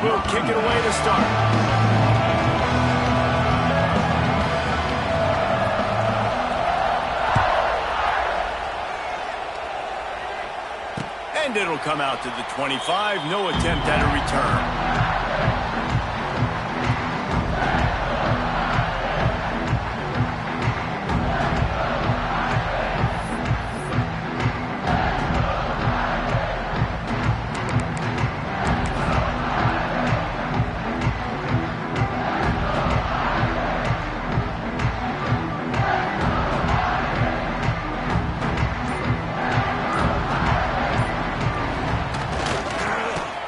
will kick it away to start. And it'll come out to the 25. No attempt at a return.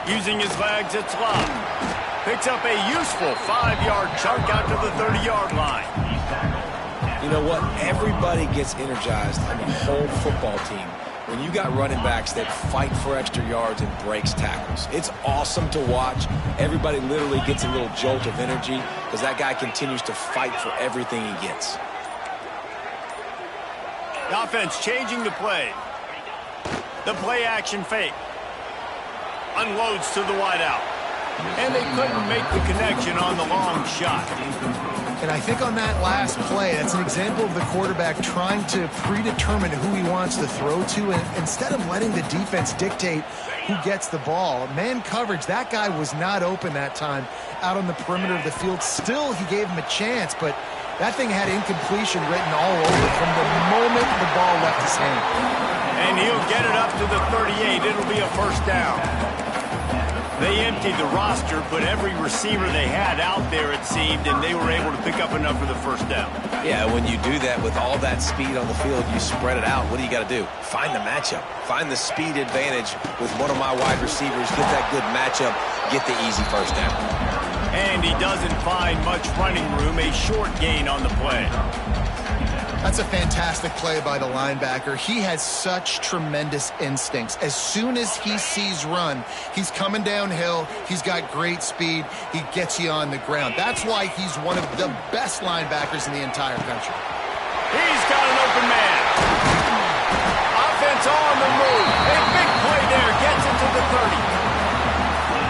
Using his legs, it's Love. Picks up a useful 5-yard chunk out to the 30-yard line. You know what? Everybody gets energized on the whole football team when you got running backs that fight for extra yards and breaks tackles. It's awesome to watch. Everybody literally gets a little jolt of energy because that guy continues to fight for everything he gets. The offense changing the play. The play action fake. Unloads to the wideout. And they couldn't make the connection on the long shot. And I think on that last play, that's an example of the quarterback trying to predetermine who he wants to throw to, and instead of letting the defense dictate who gets the ball. Man coverage, that guy was not open that time out on the perimeter of the field. Still, he gave him a chance, but that thing had incompletion written all over it from the moment the ball left his hand. And he'll get it up to the 38. It'll be a first down. They emptied the roster, put every receiver they had out there, it seemed, and they were able to pick up enough for the first down. Yeah, when you do that with all that speed on the field, you spread it out. What do you got to do? Find the matchup. Find the speed advantage with one of my wide receivers. Get that good matchup. Get the easy first down. And he doesn't find much running room. A short gain on the play. That's a fantastic play by the linebacker. He has such tremendous instincts. As soon as he sees run, he's coming downhill. He's got great speed. He gets you on the ground. That's why he's one of the best linebackers in the entire country. He's got an open man. Offense on the move. A big play there. Gets it to the 30.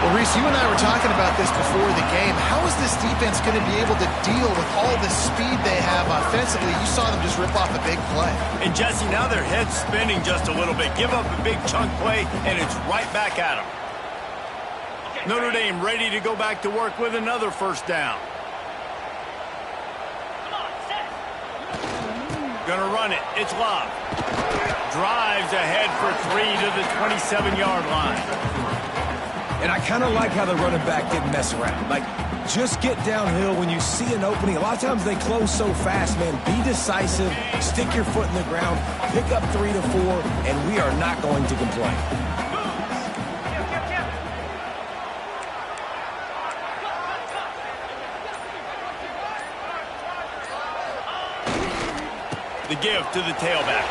Well, Reese, you and I were talking about this before the game. How is this defense going to be able to deal with all the speed they have offensively? You saw them just rip off a big play. And, Jesse, now their head's spinning just a little bit. Give up a big chunk play, and it's right back at them. Notre Dame ready to go back to work with another first down. Gonna run it. It's Love. Drives ahead for 3 to the 27-yard line. And I kind of like how the running back didn't mess around. Like, just get downhill when you see an opening. A lot of times they close so fast, man. Be decisive, stick your foot in the ground, pick up 3 to 4, and we are not going to complain. The give to the tailback.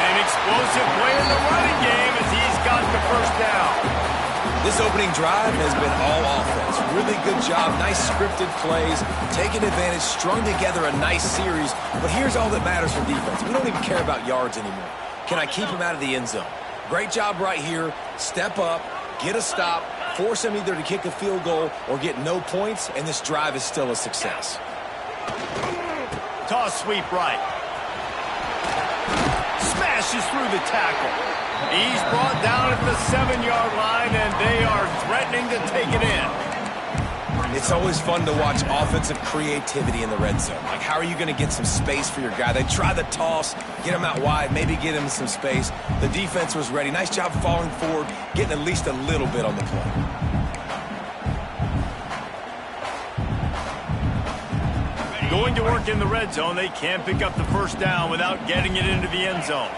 An explosive play in the running game as he's got the first down. This opening drive has been all offense. Really good job, nice scripted plays, taking advantage, strung together a nice series. But here's all that matters for defense. We don't even care about yards anymore. Can I keep him out of the end zone? Great job right here. Step up, get a stop, force him either to kick a field goal or get no points, and this drive is still a success. Toss sweep right. Smashes through the tackle. He's brought down at the 7-yard line, and they are threatening to take it in. It's always fun to watch offensive creativity in the red zone. Like, how are you going to get some space for your guy? They try the toss, get him out wide, maybe get him some space. The defense was ready. Nice job falling forward, getting at least a little bit on the play. Going to work in the red zone, they can't pick up the first down without getting it into the end zone.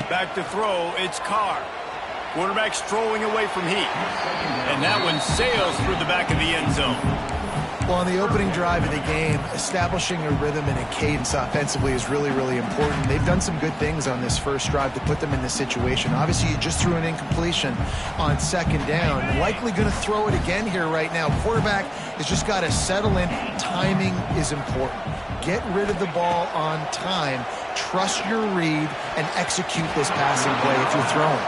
Back to throw, it's Carr. Quarterback strolling away from Heat. And that one sails through the back of the end zone. Well, on the opening drive of the game, establishing a rhythm and a cadence offensively is really, really important. They've done some good things on this first drive to put them in this situation. Obviously, you just threw an incompletion on second down. Likely going to throw it again here right now. Quarterback has just got to settle in. Timing is important. Get rid of the ball on time. Trust your read and execute this passing play if you're throwing.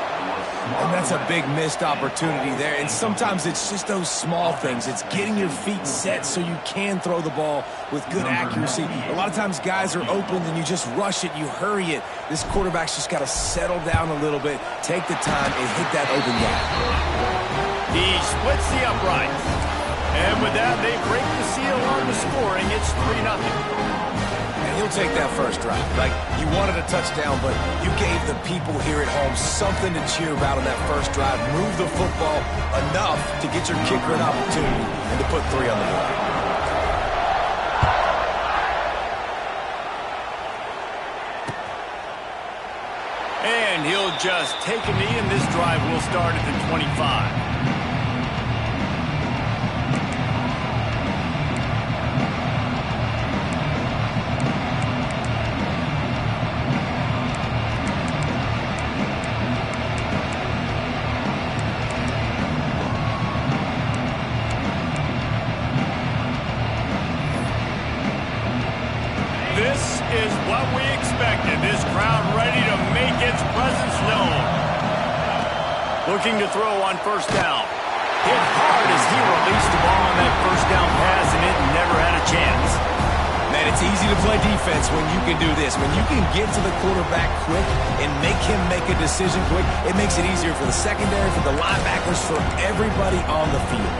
And that's a big missed opportunity there. And sometimes it's just those small things. It's getting your feet set so you can throw the ball with good accuracy. A lot of times guys are open and you just rush it, you hurry it. This quarterback's just got to settle down a little bit, take the time, and hit that open gap. He splits the uprights. And with that, they break the seal on the scoring. It's 3-0. He'll take that first drive. Like, you wanted a touchdown, but you gave the people here at home something to cheer about on that first drive. Move the football enough to get your kicker an opportunity and to put 3 on the board. And he'll just take a knee, and this drive will start at the 25. This is what we expected. This crowd ready to make its presence known. Looking to throw on first down. Hit hard as he released the ball on that first down pass, and it never had a chance. Man, it's easy to play defense when you can do this. When you can get to the quarterback quick and make him make a decision quick, it makes it easier for the secondary, for the linebackers, for everybody on the field.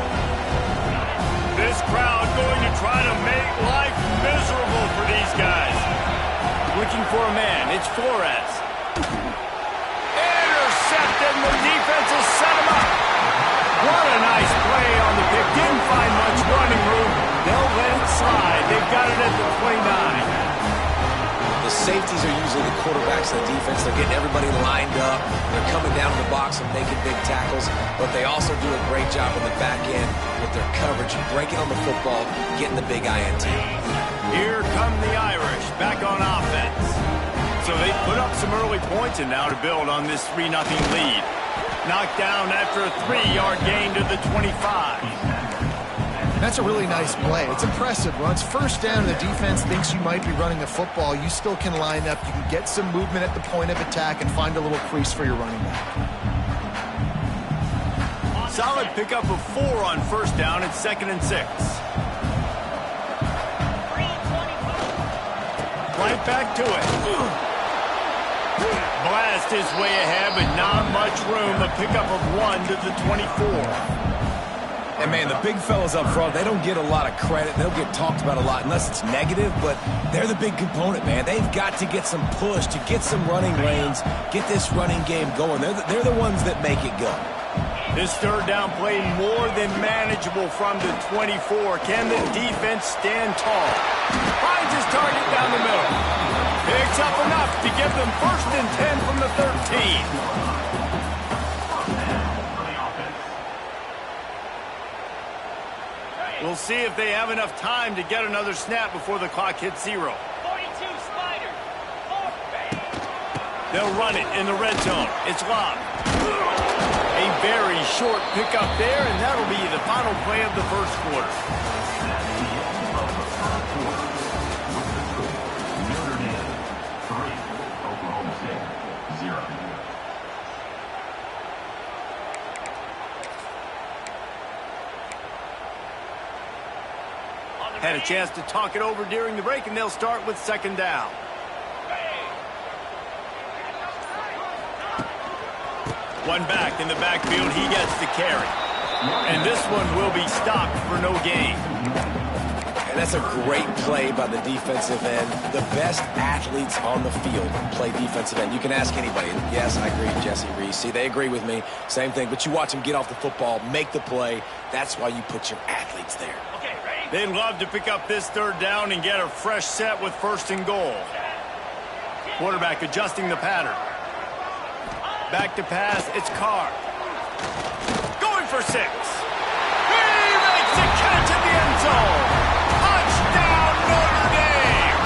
This crowd going to try to make life miserable for these guys. Looking for a man. It's Flores. Intercepted, and the defense has set him up. What a nice play on the pick. Didn't find much running room. They'll let it slide. They've got it at the 29. The safeties are usually the quarterbacks of the defense. They're getting everybody lined up. They're coming down to the box and making big tackles, but they also do a great job on the back end with their coverage, breaking on the football, getting the big INT. Here come the Irish back on offense. So they put up some early points and now to build on this 3-0 lead. Knocked down after a 3-yard gain to the 25. That's a really nice play. It's impressive. Once first down and the defense thinks you might be running the football, you still can line up. You can get some movement at the point of attack and find a little crease for your running back. Solid pickup of 4 on first down at 2nd and 6. Right back to it. Blast his way ahead, but not much room. A pickup of 1 to the 24. And, man, the big fellas up front, they don't get a lot of credit. They don't get talked about a lot unless it's negative, but they're the big component, man. They've got to get some push, to get some running lanes, get this running game going. They're the ones that make it go. This third down play more than manageable from the 24. Can the defense stand tall? Finds his target down the middle. Picks up enough to give them 1st and 10 from the 13. We'll see if they have enough time to get another snap before the clock hits 0. 42 Spider. They'll run it in the red zone. It's locked. A very short pickup there, and that'll be the final play of the first quarter. Notre Dame 3, Oklahoma State 0. Had a chance to talk it over during the break, and they'll start with 2nd down. One back in the backfield. He gets the carry. And this one will be stopped for no gain. And that's a great play by the defensive end. The best athletes on the field play defensive end. You can ask anybody. Yes, I agree, Jesse Reese. See, they agree with me. Same thing. But you watch them get off the football, make the play. That's why you put your athletes there. They'd love to pick up this third down and get a fresh set with 1st and goal. Quarterback adjusting the pattern. Back to pass, it's Carr. Going for 6. He makes the catch in the end zone. Touchdown, Notre Dame!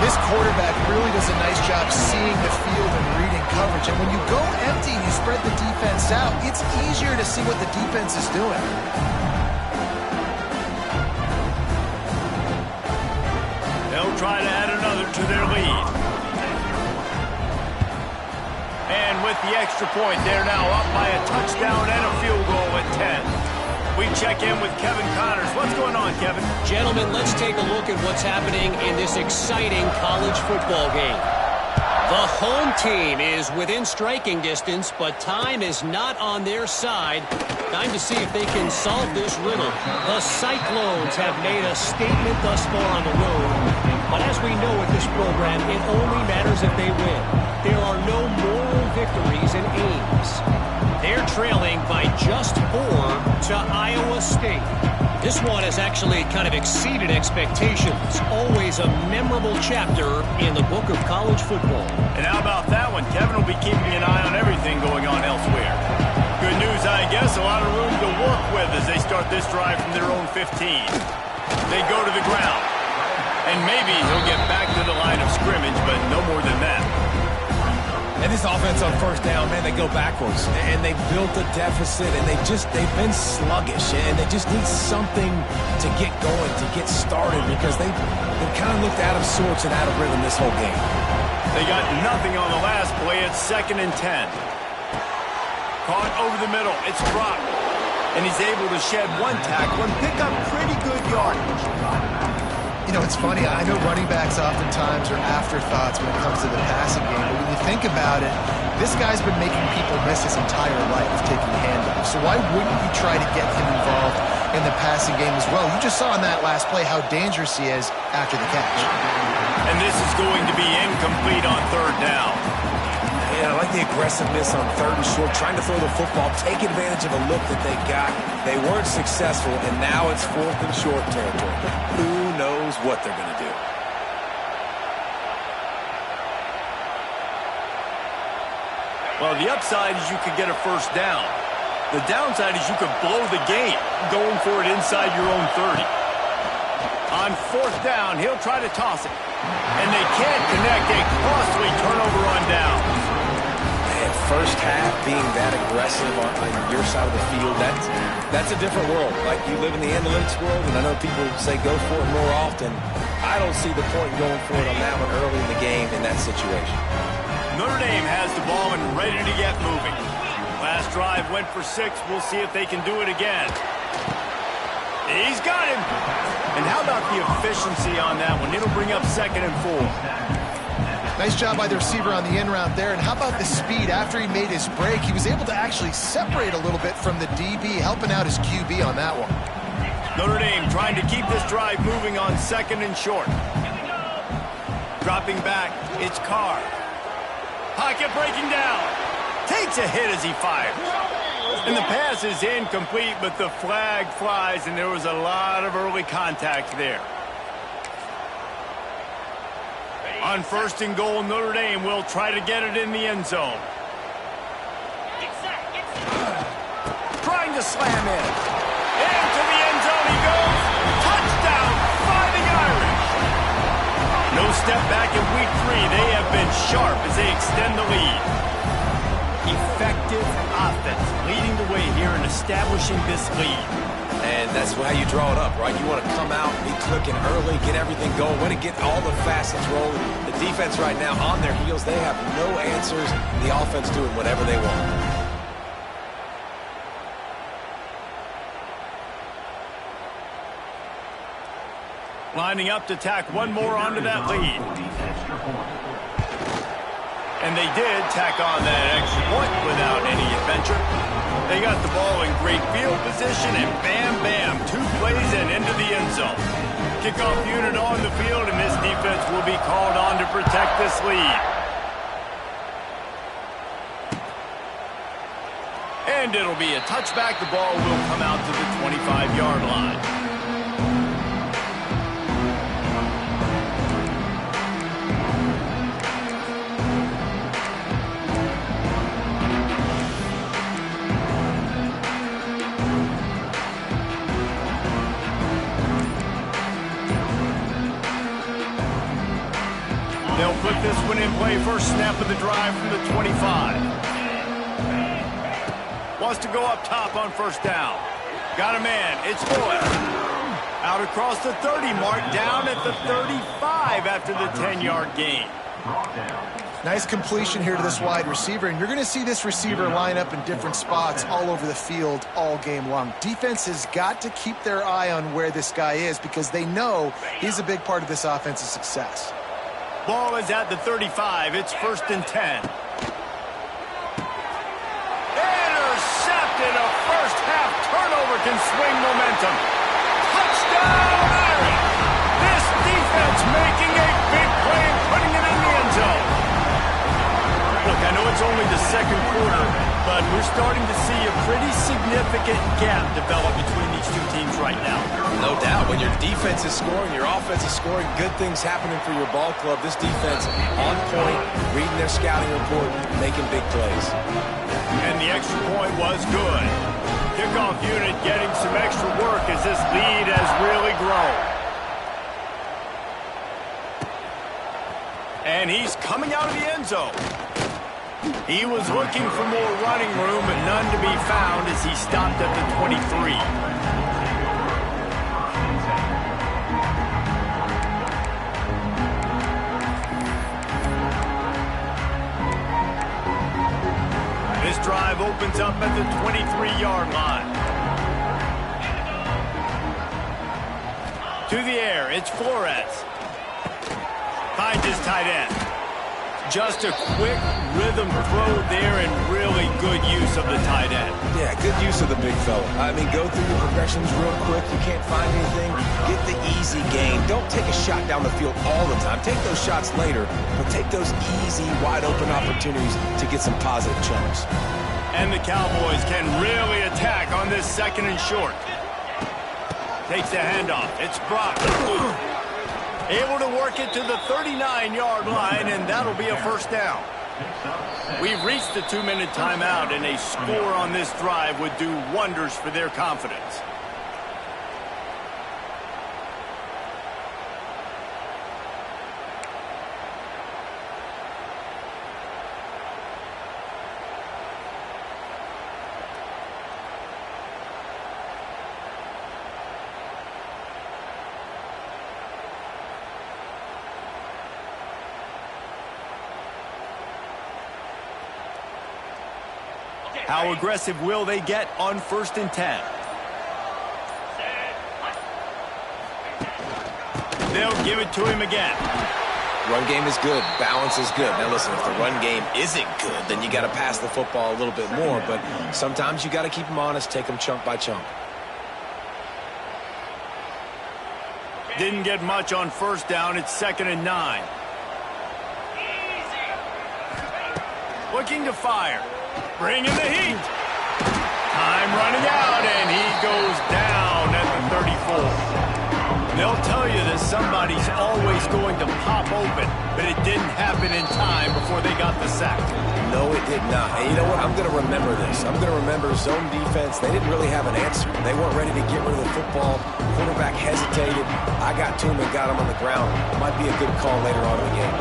This quarterback really does a nice job seeing the field and reading coverage. And when you go empty, you spread the defense out, it's easier to see what the defense is doing. They'll try to add another to their lead. And with the extra point, they're now up by a touchdown and a field goal at 10. We check in with Kevin Connors. What's going on, Kevin? Gentlemen, let's take a look at what's happening in this exciting college football game. The home team is within striking distance, but time is not on their side. Time to see if they can solve this riddle. The Cyclones have made a statement thus far on the road, but as we know with this program, it only matters if they win. There are no moral victories in Ames. They're trailing by just 4 to Iowa State. This one has actually kind of exceeded expectations. Always a memorable chapter in the book of college football. And how about that one? Kevin will be keeping an eye on everything going on elsewhere. Good news, I guess. A lot of room to work with as they start this drive from their own 15. They go to the ground. And maybe he'll get back to the line of scrimmage, but no more than that. And this offense on first down, man, they go backwards. And they built a deficit, and they've been sluggish. And they just need something to get going, to get started, because they've kind of looked out of sorts and out of rhythm this whole game. They got nothing on the last play. It's 2nd and 10. Caught over the middle. It's dropped. And he's able to shed one tackle and pick up pretty good yardage. You know, it's funny. I know running backs oftentimes are afterthoughts when it comes to the passing game, but when you think about it, this guy's been making people miss his entire life taking handoffs. So why wouldn't you try to get him involved in the passing game as well? You just saw in that last play how dangerous he is after the catch. And this is going to be incomplete on 3rd down. Yeah, I like the aggressiveness on 3rd and short, trying to throw the football, take advantage of a look that they got. They weren't successful, and now it's 4th and short territory. Who knows what they're going to do? Well, the upside is you could get a first down. The downside is you could blow the game going for it inside your own 30. On 4th down, he'll try to toss it. And they can't connect. A costly turnover on downs. First half being that aggressive on your side of the field, that's a different world. Like, you live in the analytics world, and I know people say go for it more often. I don't see the point in going for it on that one early in the game in that situation. Notre Dame has the ball and ready to get moving. Last drive went for 6. We'll see if they can do it again. He's got him. And how about the efficiency on that one? It'll bring up 2nd and 4. Nice job by the receiver on the in route there. And how about the speed? After he made his break, he was able to actually separate a little bit from the DB, helping out his QB on that one. Notre Dame trying to keep this drive moving on 2nd and short. Dropping back, it's Carr. Pocket breaking down. Takes a hit as he fires. And the pass is incomplete, but the flag flies, and there was a lot of early contact there. On 1st and goal, Notre Dame will try to get it in the end zone. Trying to slam in. Into the end zone he goes. Touchdown, Fighting Irish. No step back in week 3. They have been sharp as they extend the lead. Effective offense leading the way here in establishing this lead. And that's how you draw it up, right? You want to come out, be clicking early, get everything going, want to get all the facets rolling. The defense right now on their heels, they have no answers. The offense doing whatever they want. Lining up to tack one more onto that lead. And they did tack on that extra point without any adventure. They got the ball in great field position, and bam, bam, 2 plays and into the end zone. Kickoff unit on the field, and this defense will be called on to protect this lead. And it'll be a touchback. The ball will come out to the 25-yard line. They'll put this one in play. First snap of the drive from the 25. Wants to go up top on 1st down. Got a man. It's Boyle. Out across the 30 mark. Down at the 35 after the 10-yard gain. Nice completion here to this wide receiver, and you're going to see this receiver line up in different spots all over the field all game long. Defense has got to keep their eye on where this guy is because they know he's a big part of this offense's success. Ball is at the 35. It's 1st and 10. Intercepted. A first-half turnover can swing momentum. Touchdown, Irish! This defense making a big play and putting it in the end zone. Look, I know it's only the second quarter, but we're starting to see a pretty significant gap develop between these two teams right now. No doubt. When your defense is scoring, your offense is scoring, good things happening for your ball club. This defense on point, reading their scouting report, making big plays. And the extra point was good. Kickoff unit getting some extra work as this lead has really grown. And he's coming out of the end zone. He was looking for more running room, but none to be found as he stopped at the 23. This drive opens up at the 23-yard line. To the air, it's Flores. Finds his tight end. Just a quick rhythm throw there and really good use of the tight end. Yeah, good use of the big fella. I mean, go through your progressions real quick. You can't find anything. Get the easy gain. Don't take a shot down the field all the time. Take those shots later, but take those easy, wide-open opportunities to get some positive chunks. And the Cowboys can really attack on this 2nd and short. Takes the handoff. It's Brock. Able to work it to the 39-yard line, and that'll be a first down. We've reached the 2-minute timeout, and a score on this drive would do wonders for their confidence. How aggressive will they get on 1st and 10? They'll give it to him again. Run game is good. Balance is good. Now listen, if the run game isn't good, then you got to pass the football a little bit more. But sometimes you got to keep them honest, take them chunk by chunk. Didn't get much on 1st down. It's 2nd and 9. Looking to fire. Bringing the heat. Time running out, and he goes down at the 34. They'll tell you that somebody's always going to pop open, but it didn't happen in time before they got the sack. No, it did not. And you know what? I'm going to remember this. I'm going to remember zone defense. They didn't really have an answer. They weren't ready to get rid of the football. Quarterback hesitated. I got to him and got him on the ground. Might be a good call later on in the game.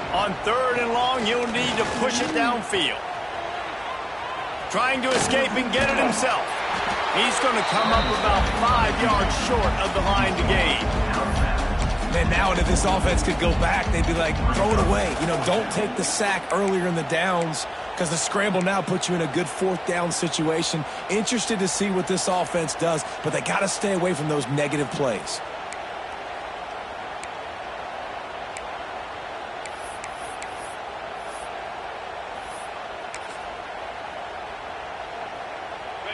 On 3rd and long, he'll need to push it downfield. Trying to escape and get it himself. He's going to come up about 5 yards short of the line to gain. Man, now if this offense could go back, they'd be like, throw it away. You know, don't take the sack earlier in the downs because the scramble now puts you in a good 4th down situation. Interested to see what this offense does, but they got to stay away from those negative plays.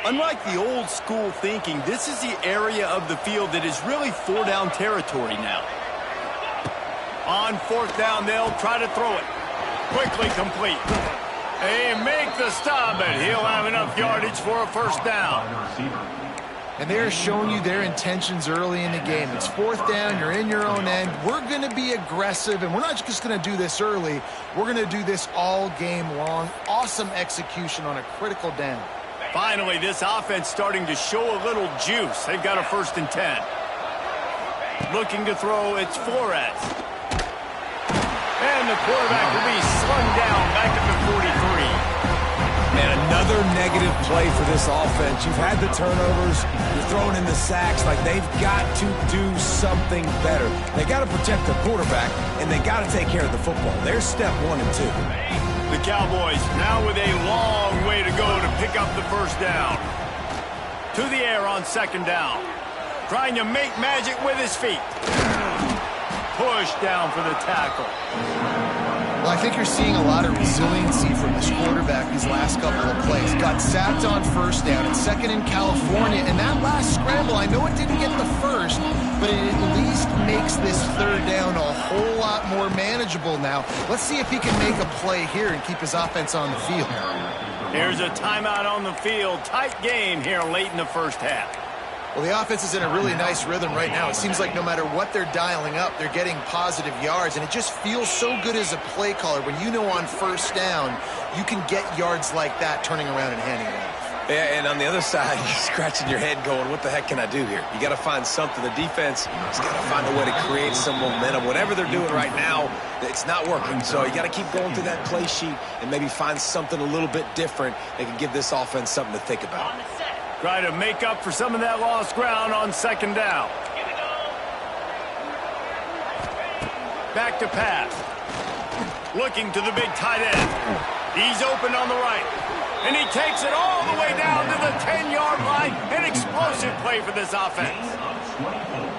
Unlike the old school thinking, this is the area of the field that is really 4-down territory now. On 4th down, they'll try to throw it. Quickly complete. They make the stop, and he'll have enough yardage for a first down. And they're showing you their intentions early in the game. It's 4th down, you're in your own end. We're going to be aggressive, and we're not just going to do this early. We're going to do this all game long. Awesome execution on a critical down. Finally, this offense starting to show a little juice. They've got a 1st and 10. Looking to throw, it's Flores. And the quarterback will be slung down back at the 43. Man, Another negative play for this offense. You've had the turnovers. You're throwing in the sacks. Like, they've got to do something better. They got to protect their quarterback, and they got to take care of the football. There's step 1 and 2. The Cowboys now with a long way to go to pick up the first down. To the air on second down. Trying to make magic with his feet. Push down for the tackle. Well, I think you're seeing a lot of resiliency from this quarterback these last couple of plays. Got sacked on first down. It's second in California. And that last scramble, I know it didn't get the first, but it at least makes this third down a whole lot more manageable now. Let's see if he can make a play here and keep his offense on the field. Here's a timeout on the field. Tight game here late in the first half. Well, the offense is in a really nice rhythm right now. It seems like no matter what they're dialing up, they're getting positive yards, and it just feels so good as a play caller when you know on first down you can get yards like that turning around and handing it off. Yeah, and on the other side, you're scratching your head going, what the heck can I do here? You got to find something. The defense has got to find a way to create some momentum. Whatever they're doing right now, it's not working. So you got to keep going through that play sheet and maybe find something a little bit different that can give this offense something to think about. Try to make up for some of that lost ground on second down. Back to pass. Looking to the big tight end. He's open on the right. And he takes it all the way down to the 10-yard line. An explosive play for this offense.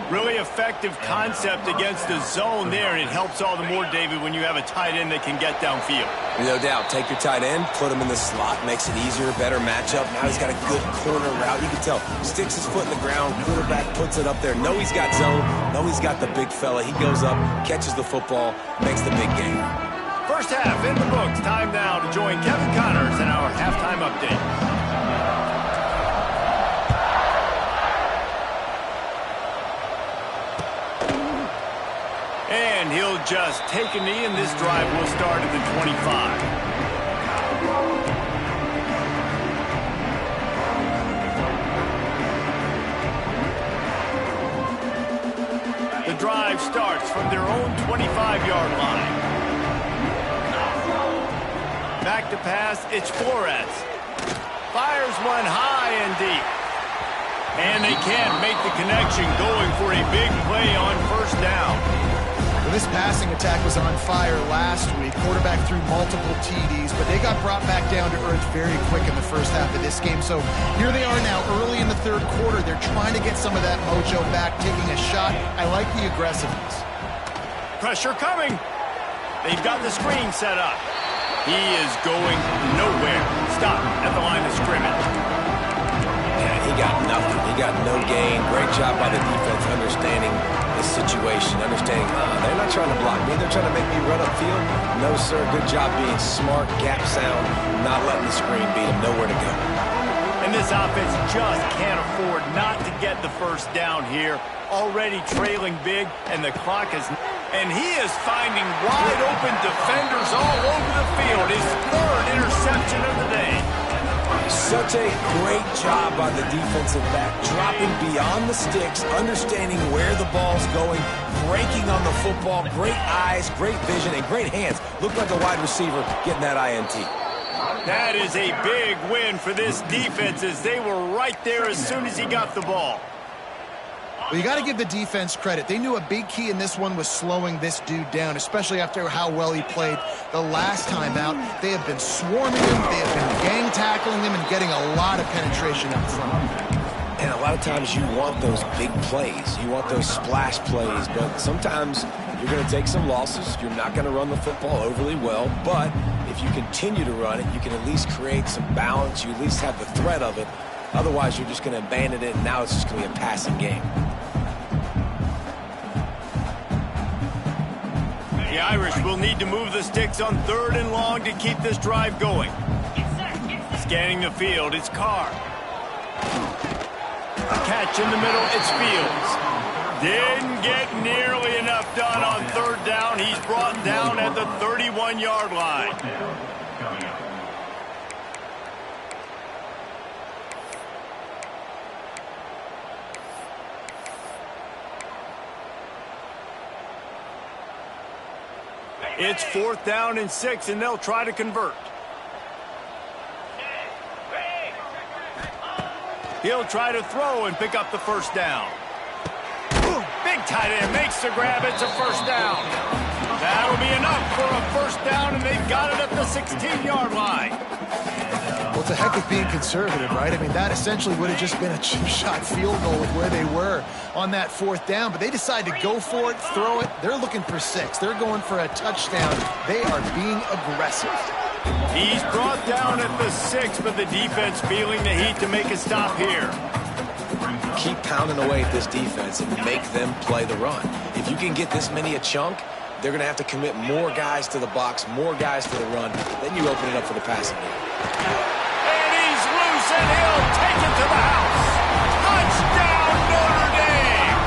Really effective concept against the zone there, and it helps all the more, David, when you have a tight end that can get downfield. No doubt. Take your tight end, put him in the slot, makes it easier, better matchup. Now he's got a good corner route. You can tell. Sticks his foot in the ground, quarterback puts it up there. Know he's got zone, know he's got the big fella. He goes up, catches the football, makes the big game. First half in the books. Time now to join Kevin Connors in our halftime update. And he'll just take a knee, and this drive will start at the 25. The drive starts from their own 25-yard line. Back to pass, it's Flores. Fires one high and deep. And they can't make the connection, going for a big play on first down. Well, this passing attack was on fire last week. Quarterback threw multiple TDs, but they got brought back down to earth very quick in the first half of this game. So here they are now early in the third quarter. They're trying to get some of that mojo back, taking a shot. I like the aggressiveness. Pressure coming. They've got the screen set up. He is going nowhere. Stop at the line of scrimmage. Yeah, he got nothing. He got no gain. Great job by the defense understanding the situation, understanding they're not trying to block me. They're trying to make me run upfield. No, sir. Good job being smart, gap sound, not letting the screen beat him. Nowhere to go. And this offense just can't afford not to get the first down here. Already trailing big, and the clock is... And he is finding wide-open defenders all over the field. His third interception of the day. Such a great job by the defensive back, dropping beyond the sticks, understanding where the ball's going, breaking on the football, great eyes, great vision, and great hands. Looked like a wide receiver getting that INT. That is a big win for this defense, as they were right there as soon as he got the ball. Well, you got to give the defense credit. They knew a big key in this one was slowing this dude down, especially after how well he played the last time out. They have been swarming him, they have been gang tackling him, and getting a lot of penetration up front. And a lot of times you want those big plays. You want those splash plays, but sometimes you're going to take some losses. You're not going to run the football overly well, but if you continue to run it, you can at least create some balance. You at least have the threat of it. Otherwise, you're just going to abandon it, and now it's just going to be a passing game. The Irish will need to move the sticks on third and long to keep this drive going. Scanning the field, it's Carr. Catch in the middle, it's Fields. Didn't get nearly enough done on third down. He's brought down at the 31-yard line. It's 4th down and 6, and they'll try to convert. He'll try to throw and pick up the first down. Big tight end makes the grab. It's a first down. That'll be enough for a first down, and they've got it at the 16-yard line. Well, it's a heck of being conservative, right? I mean, that essentially would have just been a chip shot field goal with where they were on that fourth down, but they decide to go for it, throw it. They're looking for 6. They're going for a touchdown. They are being aggressive. He's brought down at the 6, but the defense feeling the heat to make a stop here. Keep pounding away at this defense and make them play the run. If you can get this many a chunk, they're going to have to commit more guys to the box, more guys to the run. Then you open it up for the passing game. And he's loose, and he'll take it to the house. Touchdown, Notre Dame!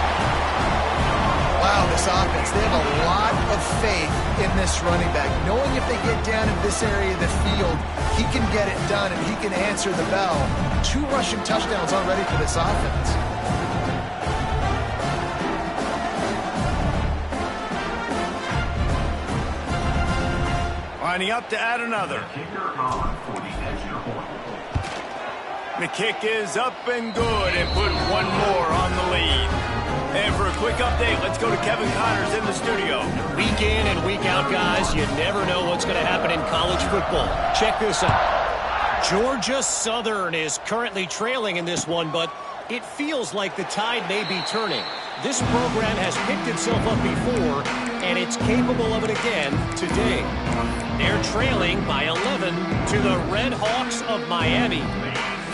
Wow, this offense, they have a lot of faith in this running back, knowing if they get down in this area of the field, he can get it done and he can answer the bell. 2 rushing touchdowns already for this offense. Lining up to add another. The kick is up and good, and put one more on the lead. And for a quick update, let's go to Kevin Connors in the studio. Week in and week out, guys, you never know what's going to happen in college football. Check this out. Georgia Southern is currently trailing in this one, but it feels like the tide may be turning. This program has picked itself up before, and it's capable of it again today. They're trailing by 11 to the Red Hawks of Miami.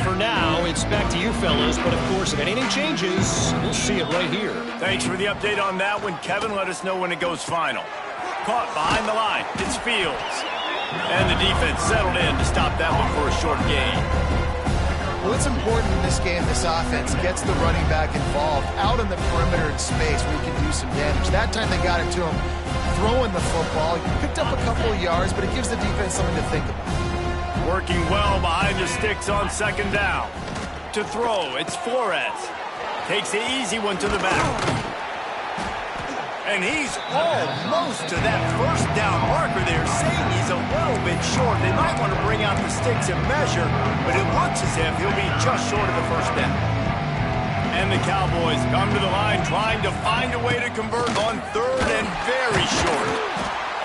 For now, it's back to you fellas, but of course, if anything changes, we'll see it right here. Thanks for the update on that one, Kevin. Let us know when it goes final. Caught behind the line. It's Fields. And the defense settled in to stop that one for a short gain. Well, it's important in this game this offense gets the running back involved out on the perimeter in space where he can do some damage. That time they got it to him throwing the football. He picked up a couple of yards, but it gives the defense something to think about. Working well behind the sticks on second down. To throw, it's Flores. Takes the easy one to the back. And he's almost to that first down marker there, saying he's a little bit short. They might want to bring out the sticks and measure, but it looks as if he'll be just short of the first down. And the Cowboys come to the line trying to find a way to convert on third and very short.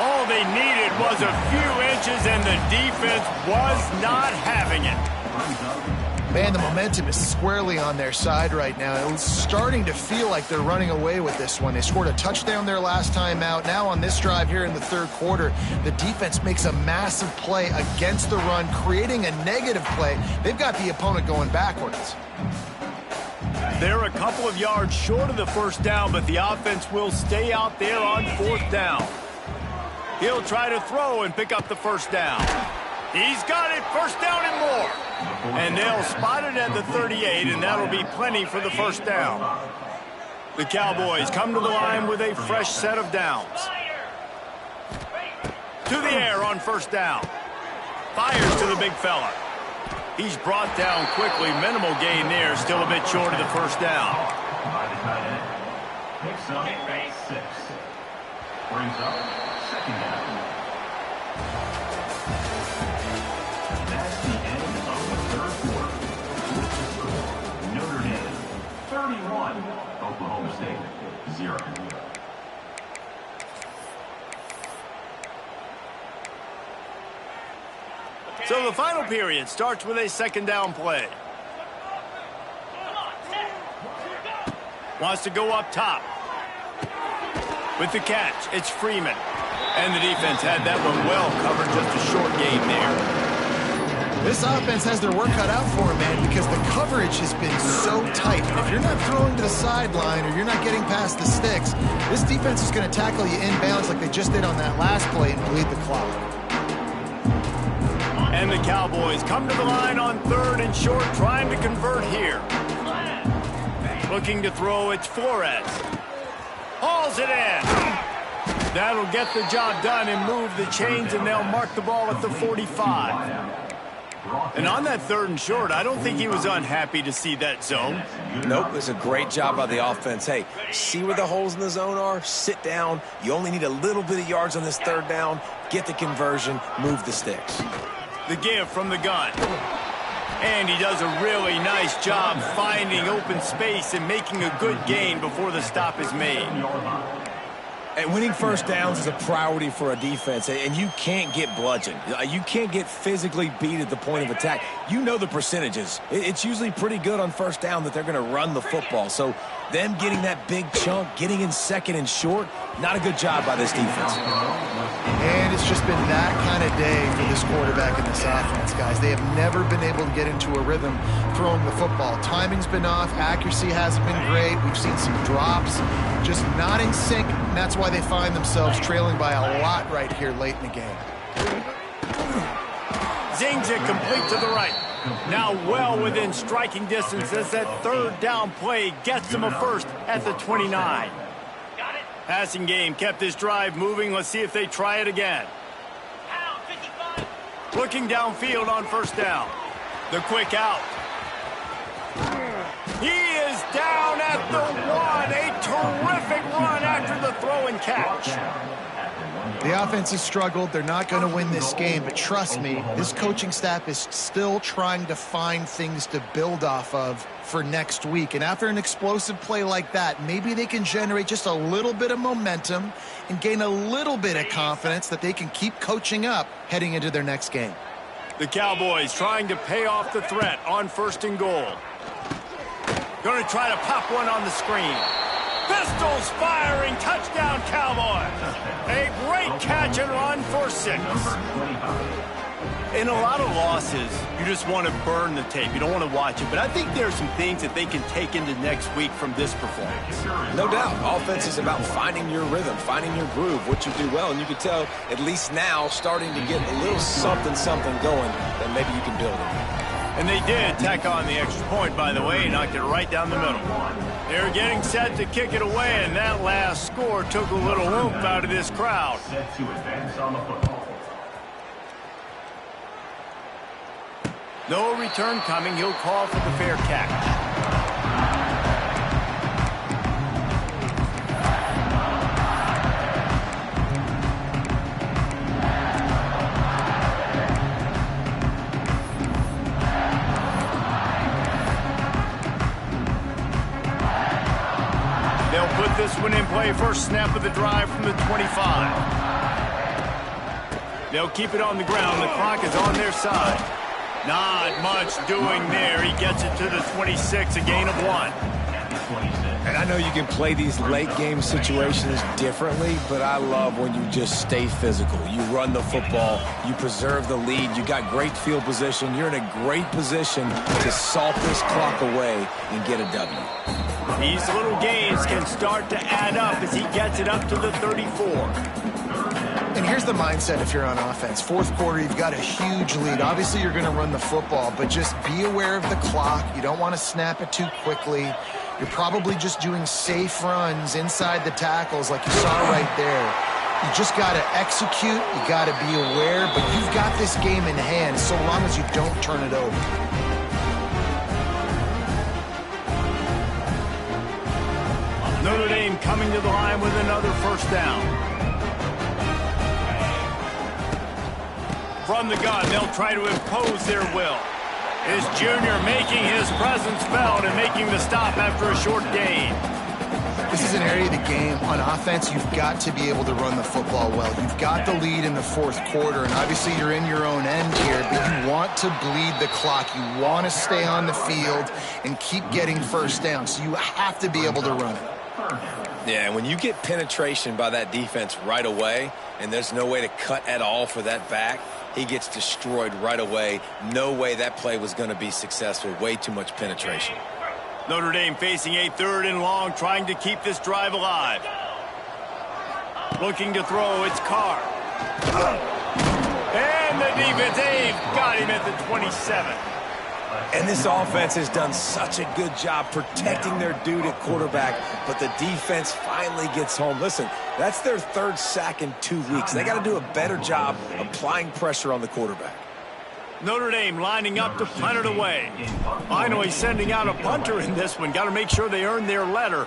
All they needed was a few inches, and the defense was not having it. Man, the momentum is squarely on their side right now. It's starting to feel like they're running away with this one. They scored a touchdown their last time out. Now on this drive here in the third quarter, the defense makes a massive play against the run, creating a negative play. They've got the opponent going backwards. They're a couple of yards short of the first down, but the offense will stay out there on fourth down. He'll try to throw and pick up the first down. He's got it, first down and more. And they'll spot it at the 38, and that'll be plenty for the first down. The Cowboys come to the line with a fresh set of downs. To the air on first down. Fires to the big fella. He's brought down quickly. Minimal gain there, still a bit short of the first down. Picks up 6. Brings up second down. That's the end of the third quarter. Notre Dame 31, Oklahoma State 0. So the final period starts with a second down play. Wants to go up top. With the catch, it's Freeman. And the defense had that one well covered, just a short gain there. This offense has their work cut out for them, man, because the coverage has been so tight. And if you're not throwing to the sideline or you're not getting past the sticks, this defense is going to tackle you inbounds like they just did on that last play and bleed the clock. And the Cowboys come to the line on third and short, trying to convert here. Looking to throw, it's Flores. Hauls it in. That'll get the job done and move the chains, and they'll mark the ball at the 45. And on that third and short, I don't think he was unhappy to see that zone. Nope, it's a great job by the offense. Hey, see where the holes in the zone are? Sit down. You only need a little bit of yards on this third down. Get the conversion. Move the sticks. The give from the gun. And he does a really nice job finding open space and making a good gain before the stop is made. And winning first downs is a priority for a defense, and you can't get bludgeoned. You can't get physically beat at the point of attack. You know the percentages. It's usually pretty good on first down that they're going to run the football. So them getting that big chunk, getting in second and short, not a good job by this defense. And it's just been that kind of day for this quarterback and this offense, guys. They have never been able to get into a rhythm throwing the football. Timing's been off. Accuracy hasn't been great. We've seen some drops, just not in sync, and that's why they find themselves trailing by a lot right here late in the game. Zings it complete to the right. Now well within striking distance as that third down play gets them a first at the 29. Passing game kept this drive moving. Let's see if they try it again. Looking downfield on first down. The quick out. He is down at the 1. A terrific run after the throw and catch. The offense has struggled. They're not going to win this game, but trust me, this coaching staff is still trying to find things to build off of for next week. And after an explosive play like that, maybe they can generate just a little bit of momentum and gain a little bit of confidence that they can keep coaching up heading into their next game. The Cowboys trying to pay off the threat on first and goal. Going to try to pop one on the screen. Pistols firing, touchdown Cowboys. A great catch and run for 6. In a lot of losses, you just want to burn the tape. You don't want to watch it. But I think there are some things that they can take into next week from this performance. No doubt. Offense is about finding your rhythm, finding your groove, what you do well. And you can tell, at least now, starting to get a little something going that maybe you can build on. And they did tack on the extra point, by the way, knocked it right down the middle. They're getting set to kick it away, and that last score took a little oomph out of this crowd. Set to advance on the football. No return coming. He'll call for the fair catch. They'll put this one in play. First snap of the drive from the 25. They'll keep it on the ground. The clock is on their side. Not much doing there. He gets it to the 26, a gain of 1. And I know you can play these late game situations differently, but I love when you just stay physical. You run the football, you preserve the lead, you got great field position, you're in a great position to salt this clock away and get a W. These little gains can start to add up as he gets it up to the 34. And here's the mindset if you're on offense. Fourth quarter, you've got a huge lead. Obviously, you're going to run the football, but just be aware of the clock. You don't want to snap it too quickly. You're probably just doing safe runs inside the tackles like you saw right there. You just got to execute. You got to be aware, but you've got this game in hand so long as you don't turn it over. Notre Dame coming to the line with another first down. From the gun, they'll try to impose their will. His junior making his presence felt and making the stop after a short gain. This is an area of the game. On offense, you've got to be able to run the football well. You've got the lead in the fourth quarter, and obviously you're in your own end here, but you want to bleed the clock. You want to stay on the field and keep getting first down, so you have to be able to run it. Yeah, and when you get penetration by that defense right away, and there's no way to cut at all for that back, he gets destroyed right away. No way that play was going to be successful. Way too much penetration. Notre Dame facing a 3rd and long, trying to keep this drive alive. Looking to throw, it's Carr. And the defense, they've got him at the 27. And this offense has done such a good job protecting their dude at quarterback, but the defense finally gets home. Listen, that's their 3rd sack in 2 weeks. They got to do a better job applying pressure on the quarterback. Notre Dame lining up to punt it away. Finally sending out a punter in this one. Got to make sure they earn their letter.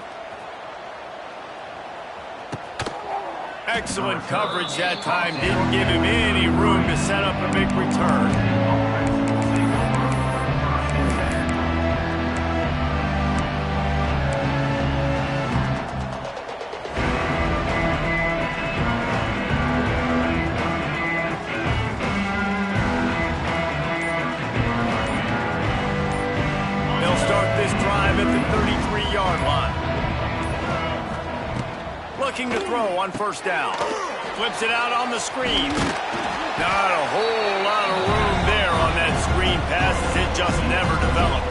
Excellent coverage that time. Didn't give him any room to set up a big return. looking to throw on first down. Flips it out on the screen. Not a whole lot of room there on that screen pass as it just never developed.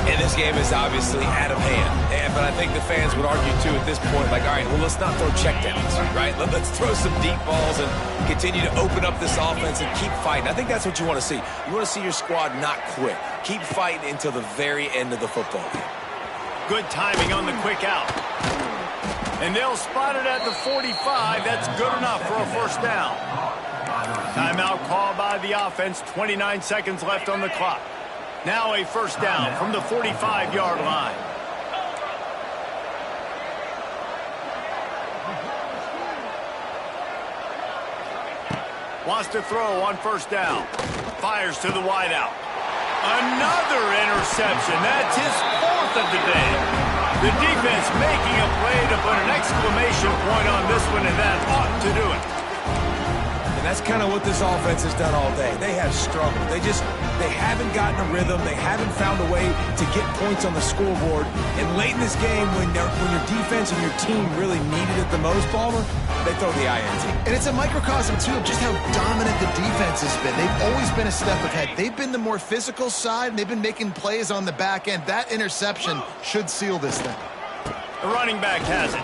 And this game is obviously out of hand. But I think the fans would argue, too, at this point, like, all right, well, let's not throw checkdowns, right? Let's throw some deep balls and continue to open up this offense and keep fighting. I think that's what you want to see. You want to see your squad not quit. Keep fighting until the very end of the football game. Good timing on the quick out. And they'll spot it at the 45. That's good enough for a first down. Timeout called by the offense. 29 seconds left on the clock. Now a first down from the 45-yard line. Wants to throw on first down. Fires to the wideout. Another interception. That's his fourth of the day. The defense making a play to put an exclamation point on this one, and that ought to do it. And that's kind of what this offense has done all day. They have struggled. They haven't gotten a rhythm. They haven't found a way to get points on the scoreboard. And late in this game, when your defense and your team really needed it the most, Palmer, they throw the INT. And it's a microcosm, too, of just how dominant the defense has been. They've always been a step ahead. They've been the more physical side, and they've been making plays on the back end. That interception should seal this thing. The running back has it.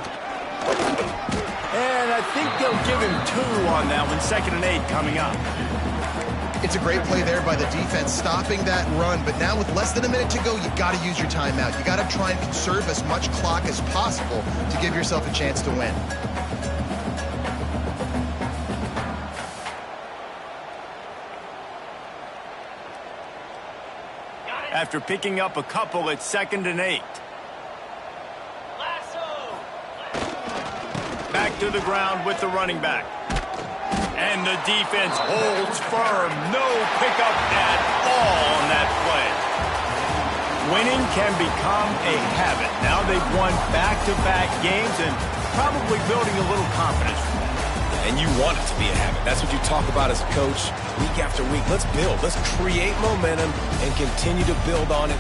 And I think they'll give him 2 on that one. 2nd and 8 coming up. It's a great play there by the defense, stopping that run. But now with less than a minute to go, you got to use your timeout. You got to try and conserve as much clock as possible to give yourself a chance to win. After picking up a couple, it's 2nd and 8. Back to the ground with the running back. And the defense holds firm. No pickup at all on that play. Winning can become a habit. Now they've won back-to-back games and probably building a little confidence. And you want it to be a habit. That's what you talk about as a coach week after week. Let's build. Let's create momentum and continue to build on it.